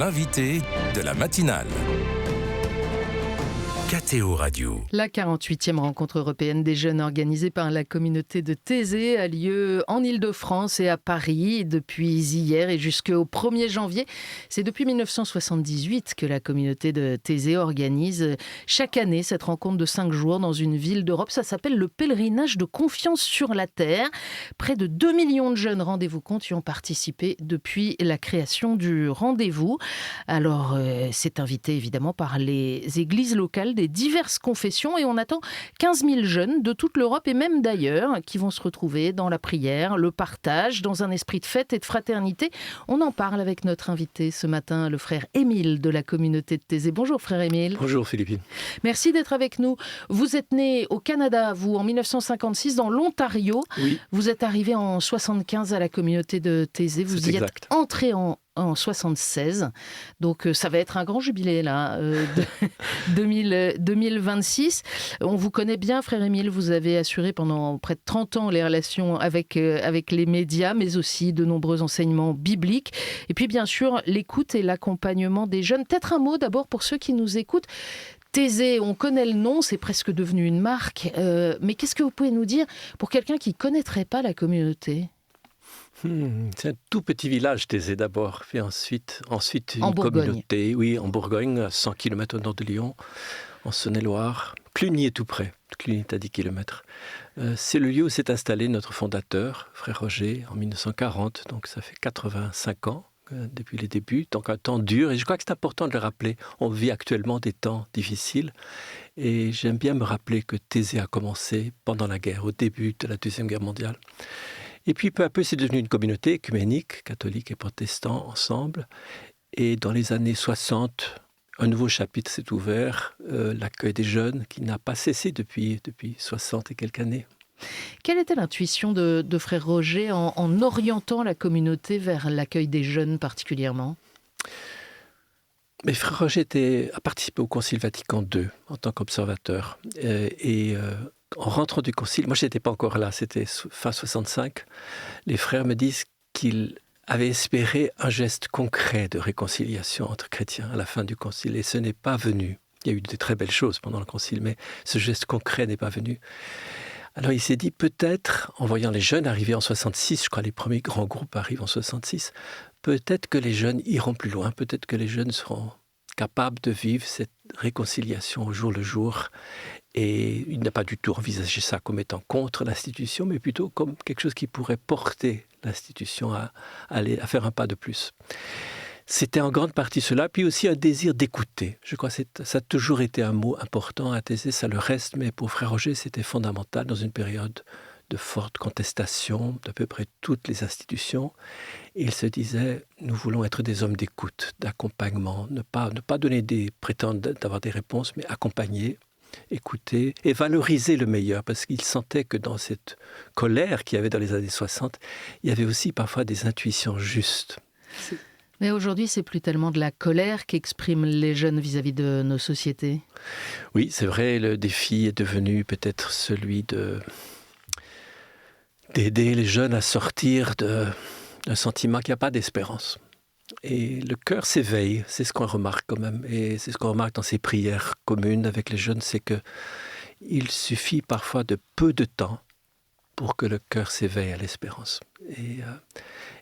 l'invité de la matinale. KTO Radio. La 48e rencontre européenne des jeunes organisée par la communauté de Thésée a lieu en Île-de-France et à Paris depuis hier et jusqu'au 1er janvier. C'est depuis 1978 que la communauté de Thésée organise chaque année cette rencontre de 5 jours dans une ville d'Europe. Ça s'appelle le pèlerinage de confiance sur la terre. Près de 2 millions de jeunes, rendez-vous compte, y ont participé depuis la création du rendez-vous. Alors, c'est invité évidemment par les églises locales des diverses confessions et on attend 15 000 jeunes de toute l'Europe et même d'ailleurs qui vont se retrouver dans la prière, le partage, dans un esprit de fête et de fraternité. On en parle avec notre invité ce matin, le frère Émile de la communauté de Thésée. Bonjour frère Émile. Bonjour Philippine. Merci d'être avec nous. Vous êtes né au Canada, vous, en 1956, dans l'Ontario. Oui. Vous êtes arrivé en 1975 à la communauté de Thésée. Vous y êtes entré en 1976. Donc ça va être un grand jubilé là, 2026. On vous connaît bien, frère Émile. Vous avez assuré pendant près de 30 ans les relations avec les médias, mais aussi de nombreux enseignements bibliques. Et puis bien sûr, l'écoute et l'accompagnement des jeunes. Peut-être un mot d'abord pour ceux qui nous écoutent. Thésée, on connaît le nom, c'est presque devenu une marque. Mais qu'est-ce que vous pouvez nous dire pour quelqu'un qui ne connaîtrait pas la communauté ? C'est un tout petit village, Thésée d'abord, puis ensuite une communauté, oui, en Bourgogne, à 100 km au nord de Lyon, en Saône-et-Loire. Cluny est tout près, Cluny est à 10 km. C'est le lieu où s'est installé notre fondateur, frère Roger, en 1940, donc ça fait 85 ans depuis les débuts, donc un temps dur, et je crois que c'est important de le rappeler. On vit actuellement des temps difficiles, et j'aime bien me rappeler que Thésée a commencé pendant la guerre, au début de la Deuxième Guerre mondiale. Et puis peu à peu, c'est devenu une communauté œcuménique, catholiques et protestants ensemble. Et dans les années 60, un nouveau chapitre s'est ouvert, l'accueil des jeunes, qui n'a pas cessé depuis 60 et quelques années. Quelle était l'intuition de frère Roger en orientant la communauté vers l'accueil des jeunes particulièrement ? Mais frère Roger a participé au Concile Vatican II en tant qu'observateur. En rentrant du concile, moi je n'étais pas encore là, c'était fin 65, les frères me disent qu'ils avaient espéré un geste concret de réconciliation entre chrétiens à la fin du concile, et ce n'est pas venu. Il y a eu de très belles choses pendant le concile, mais ce geste concret n'est pas venu. Alors il s'est dit peut-être, en voyant les jeunes arriver en 66, je crois les premiers grands groupes arrivent en 66, peut-être que les jeunes iront plus loin, peut-être que les jeunes seront capables de vivre cette réconciliation au jour le jour. Et il n'a pas du tout envisagé ça comme étant contre l'institution, mais plutôt comme quelque chose qui pourrait porter l'institution à faire un pas de plus. C'était en grande partie cela, puis aussi un désir d'écouter. Je crois que ça a toujours été un mot important à Thésée, ça le reste, mais pour frère Roger, c'était fondamental dans une période de forte contestation d'à peu près toutes les institutions. Et il se disait, nous voulons être des hommes d'écoute, d'accompagnement, ne pas prétendre d'avoir des réponses, mais accompagner, écouter et valoriser le meilleur, parce qu'il sentait que dans cette colère qu'il y avait dans les années 60, il y avait aussi parfois des intuitions justes. Mais aujourd'hui, c'est plus tellement de la colère qu'expriment les jeunes vis-à-vis de nos sociétés. Oui, c'est vrai, le défi est devenu peut-être celui d'aider les jeunes à sortir d'un sentiment qu'il n'y a pas d'espérance. Et le cœur s'éveille, c'est ce qu'on remarque quand même, et c'est ce qu'on remarque dans ces prières communes avec les jeunes, c'est qu'il suffit parfois de peu de temps pour que le cœur s'éveille à l'espérance.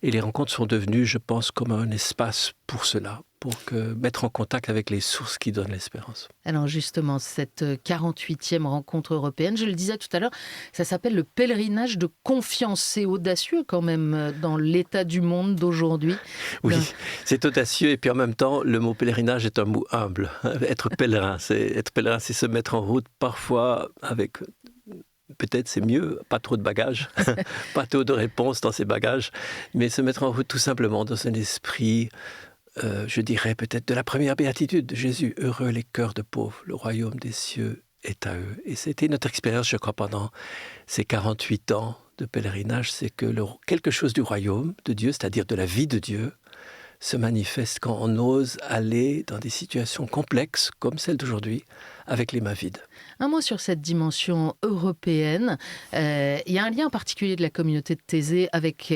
Et les rencontres sont devenues, je pense, comme un espace pour cela, pour mettre en contact avec les sources qui donnent l'espérance. Alors justement, cette 48e rencontre européenne, je le disais tout à l'heure, ça s'appelle le pèlerinage de confiance. C'est audacieux quand même dans l'état du monde d'aujourd'hui. Oui, c'est audacieux et puis en même temps, le mot pèlerinage est un mot humble. Être pèlerin, c'est se mettre en route parfois avec... Peut-être c'est mieux, pas trop de bagages, pas trop de réponses dans ces bagages, mais se mettre en route tout simplement dans un esprit, je dirais peut-être de la première béatitude de Jésus. Heureux les cœurs de pauvres, le royaume des cieux est à eux. Et c'était notre expérience, je crois, pendant ces 48 ans de pèlerinage, c'est que quelque chose du royaume de Dieu, c'est-à-dire de la vie de Dieu, se manifeste quand on ose aller dans des situations complexes comme celle d'aujourd'hui avec les mains vides. Un mot sur cette dimension européenne. Il y a un lien particulier de la communauté de Thésée avec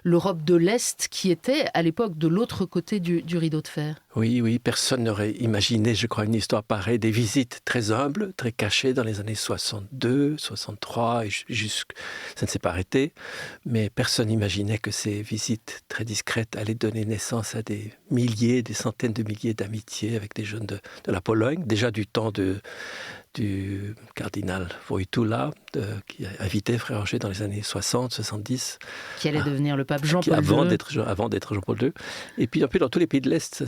l'Europe de l'Est qui était à l'époque de l'autre côté du rideau de fer. Oui, personne n'aurait imaginé, je crois, une histoire pareille, des visites très humbles, très cachées dans les années 62, 63, et ça ne s'est pas arrêté, mais personne n'imaginait que ces visites très discrètes allaient donner naissance à des milliers, des centaines de milliers d'amitiés avec des jeunes de la Pologne, déjà du temps du cardinal Wojtyła, qui a invité Frère Roger dans les années 60, 70. Qui allait devenir le pape Jean-Paul II. Avant d'être Jean-Paul II. Et puis un peu dans tous les pays de l'Est.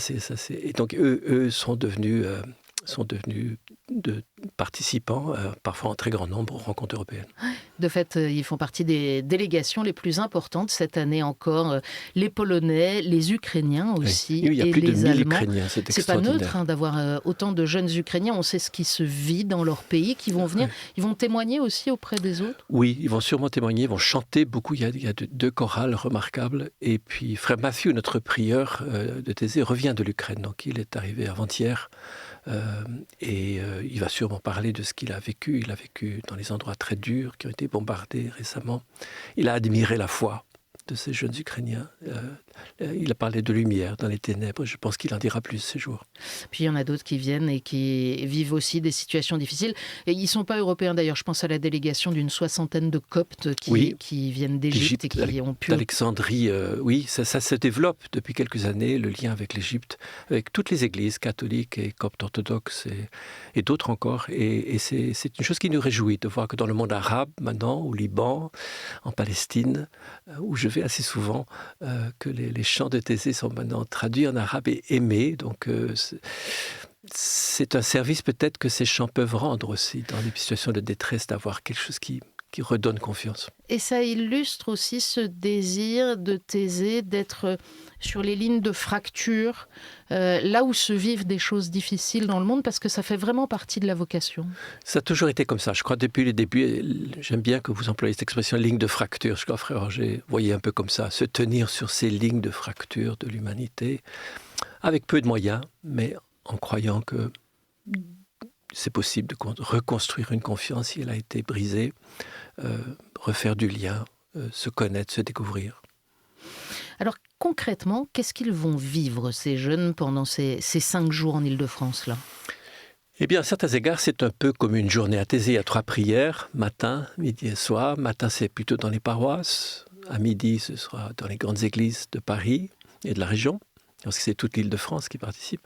Et donc eux sont devenus de participants, parfois en très grand nombre, aux rencontres européennes. De fait, ils font partie des délégations les plus importantes cette année encore. Les Polonais, les Ukrainiens aussi, il y a et plus de les 1000 Allemands. Ukrainiens, c'est C'est pas extraordinaire. neutre d'avoir autant de jeunes Ukrainiens. On sait ce qui se vit dans leur pays, qui vont venir. Ils vont témoigner aussi auprès des autres. Oui, ils vont sûrement témoigner, ils vont chanter beaucoup. Il y a deux chorales remarquables. Et puis Frère Matthew, notre prieur de Thésée, revient de l'Ukraine. Donc il est arrivé avant-hier. Il va sûrement parler de ce qu'il a vécu. Il a vécu dans les endroits très durs qui ont été bombardés récemment. Il a admiré la foi de ces jeunes Ukrainiens. Il a parlé de lumière dans les ténèbres. Je pense qu'il en dira plus ces jours. Puis il y en a d'autres qui viennent et qui vivent aussi des situations difficiles. Et ils ne sont pas européens d'ailleurs. Je pense à la délégation d'une 60aine de Coptes qui viennent d'Égypte et qui ont pu... D'Alexandrie, oui, ça se développe depuis quelques années, le lien avec l'Égypte, avec toutes les églises catholiques et coptes orthodoxes et d'autres encore. Et c'est une chose qui nous réjouit de voir que dans le monde arabe maintenant, au Liban, en Palestine, où je vais assez souvent, que les chants de Thésée sont maintenant traduits en arabe et aimés. Donc c'est un service peut-être que ces chants peuvent rendre aussi dans des situations de détresse, d'avoir quelque chose qui redonne confiance. Et ça illustre aussi ce désir de Thésée d'être sur les lignes de fracture, là où se vivent des choses difficiles dans le monde, parce que ça fait vraiment partie de la vocation. Ça a toujours été comme ça. Je crois depuis le début, j'aime bien que vous employez cette expression ligne de fracture. Je crois, Frère Roger, voyez un peu comme ça, se tenir sur ces lignes de fracture de l'humanité, avec peu de moyens, mais en croyant que c'est possible de reconstruire une confiance si elle a été brisée, refaire du lien, se connaître, se découvrir. Alors concrètement, qu'est-ce qu'ils vont vivre ces jeunes pendant ces 5 jours en Île-de-France là ? Eh bien, à certains égards, c'est un peu comme une journée à Thésée. Il y a 3 prières, matin, midi et soir. Matin, c'est plutôt dans les paroisses. À midi, ce sera dans les grandes églises de Paris et de la région, parce que c'est toute l'Île-de-France qui participe.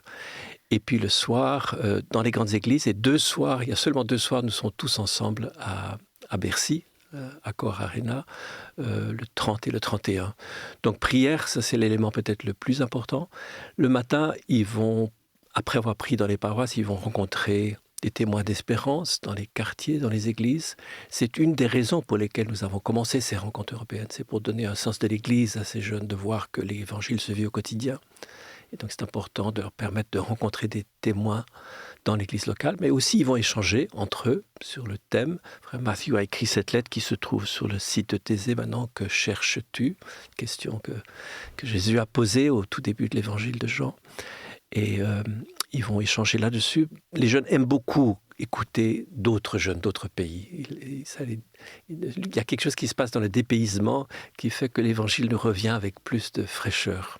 Et puis le soir, dans les grandes églises, et 2 soirs, il y a seulement 2 soirs, nous sommes tous ensemble à Bercy, à Cor Arena, le 30 et le 31. Donc prière, ça c'est l'élément peut-être le plus important. Le matin, ils vont, après avoir prié dans les paroisses, ils vont rencontrer des témoins d'espérance dans les quartiers, dans les églises. C'est une des raisons pour lesquelles nous avons commencé ces rencontres européennes. C'est pour donner un sens de l'Église à ces jeunes, de voir que l'Évangile se vit au quotidien. Et donc c'est important de leur permettre de rencontrer des témoins dans l'église locale, mais aussi ils vont échanger entre eux sur le thème. Frère Matthew a écrit cette lettre qui se trouve sur le site de Thésée maintenant. Que cherches-tu ? Question que Jésus a posée au tout début de l'évangile de Jean. Et ils vont échanger là-dessus. Les jeunes aiment beaucoup écouter d'autres jeunes, d'autres pays. Il y a quelque chose qui se passe dans le dépaysement qui fait que l'évangile nous revient avec plus de fraîcheur.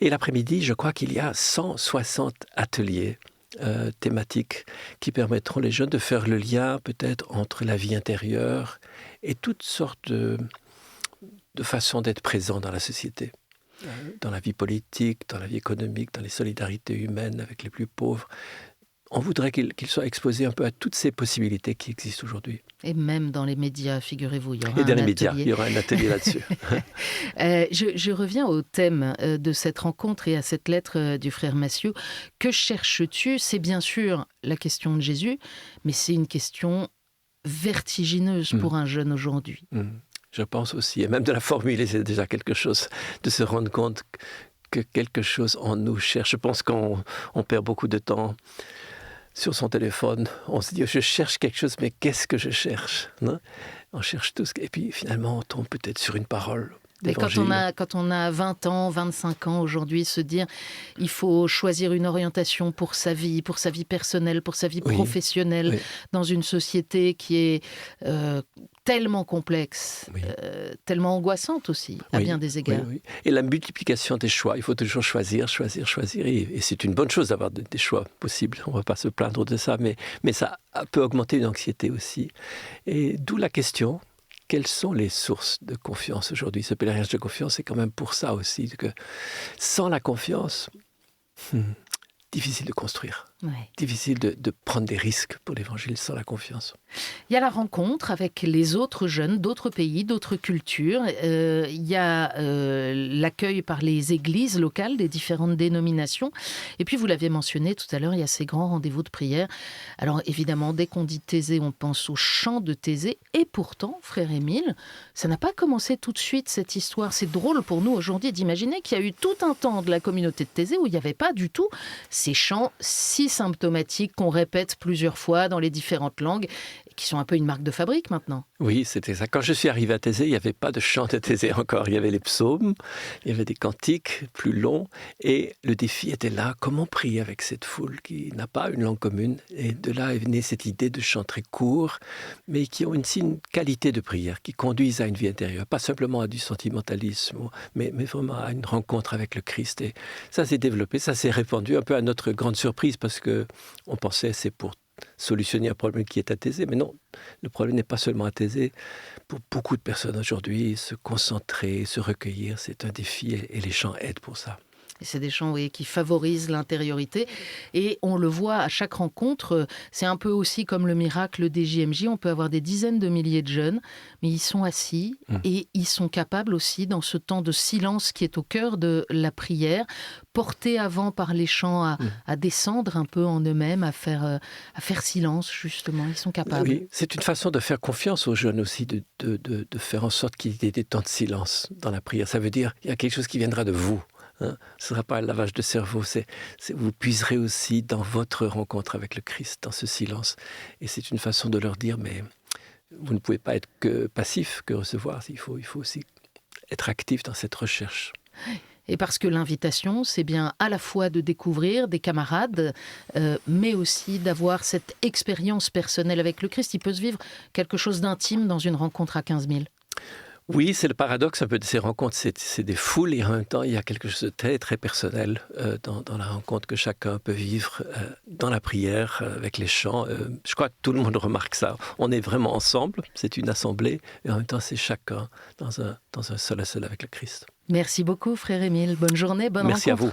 Et l'après-midi, je crois qu'il y a 160 ateliers thématiques qui permettront les jeunes de faire le lien peut-être entre la vie intérieure et toutes sortes de façons d'être présents dans la société, dans la vie politique, dans la vie économique, dans les solidarités humaines avec les plus pauvres. On voudrait qu'ils soient exposés un peu à toutes ces possibilités qui existent aujourd'hui. Et même dans les médias, figurez-vous, il y aura et dans les médias, il y aura un atelier là-dessus. Je reviens au thème de cette rencontre et à cette lettre du frère Matthew. Que cherches-tu ? C'est bien sûr la question de Jésus, mais c'est une question vertigineuse pour un jeune aujourd'hui. Je pense aussi, et même de la formuler, c'est déjà quelque chose, de se rendre compte que quelque chose en nous cherche. Je pense qu'on perd beaucoup de temps sur son téléphone, on se dit « je cherche quelque chose, mais qu'est-ce que je cherche ?» On cherche tout, et puis finalement on tombe peut-être sur une parole Mais quand on a 20 ans, 25 ans aujourd'hui, se dire il faut choisir une orientation pour sa vie personnelle, pour sa vie professionnelle, dans une société qui est tellement complexe, tellement angoissante aussi, à bien des égards. Et la multiplication des choix, il faut toujours choisir. Et c'est une bonne chose d'avoir des choix possibles. On ne va pas se plaindre de ça, mais ça peut augmenter l'anxiété aussi. Et d'où la question, quelles sont les sources de confiance aujourd'hui? Ce pèlerinage de confiance, c'est quand même pour ça aussi, que sans la confiance, difficile de construire. Difficile de prendre des risques pour l'évangile sans la confiance. Il y a la rencontre avec les autres jeunes d'autres pays, d'autres cultures. Il y a l'accueil par les églises locales des différentes dénominations. Et puis, vous l'aviez mentionné tout à l'heure, il y a ces grands rendez-vous de prière. Alors, évidemment, dès qu'on dit Thésée, on pense au chant de Thésée. Et pourtant, frère Émile, ça n'a pas commencé tout de suite, cette histoire. C'est drôle pour nous aujourd'hui d'imaginer qu'il y a eu tout un temps de la communauté de Thésée où il n'y avait pas du tout ces chants si symptomatiques qu'on répète plusieurs fois dans les différentes langues, qui sont un peu une marque de fabrique maintenant. Oui, c'était ça. Quand je suis arrivé à Thésée, il n'y avait pas de chant de Thésée encore. Il y avait les psaumes, il y avait des cantiques plus longs, et le défi était là. Comment prier avec cette foule qui n'a pas une langue commune? Et de là est venue cette idée de chants très courts, mais qui ont aussi une qualité de prière, qui conduisent à une vie intérieure, pas simplement à du sentimentalisme, mais vraiment à une rencontre avec le Christ. Et ça s'est développé, ça s'est répandu, un peu à notre grande surprise, parce qu'on pensait c'est pour solutionner un problème qui est à Thésée. Mais non, le problème n'est pas seulement à Thésée. Pour beaucoup de personnes aujourd'hui, se concentrer, se recueillir, c'est un défi et les chants aident pour ça. Et c'est des chants qui favorisent l'intériorité. Et on le voit à chaque rencontre, c'est un peu aussi comme le miracle des JMJ. On peut avoir des dizaines de milliers de jeunes, mais ils sont assis et ils sont capables aussi, dans ce temps de silence qui est au cœur de la prière, portés avant par les chants à descendre un peu en eux-mêmes, à faire silence, justement. Ils sont capables. Oui, c'est une façon de faire confiance aux jeunes aussi, de faire en sorte qu'il y ait des temps de silence dans la prière. Ça veut dire qu'il y a quelque chose qui viendra de vous. Ce ne sera pas un lavage de cerveau, vous puiserez aussi dans votre rencontre avec le Christ, dans ce silence. Et c'est une façon de leur dire, mais vous ne pouvez pas être que passif, que recevoir. Il faut aussi être actif dans cette recherche. Et parce que l'invitation, c'est bien à la fois de découvrir des camarades, mais aussi d'avoir cette expérience personnelle avec le Christ. Il peut se vivre quelque chose d'intime dans une rencontre à 15 000. Oui, c'est le paradoxe un peu de ces rencontres. C'est des foules et en même temps, il y a quelque chose de très, très personnel dans la rencontre que chacun peut vivre dans la prière, avec les chants. Je crois que tout le monde remarque ça. On est vraiment ensemble, c'est une assemblée, et en même temps, c'est chacun dans un seul à seul avec le Christ. Merci beaucoup, frère Émile. Bonne journée, bonne rencontre. Merci à vous.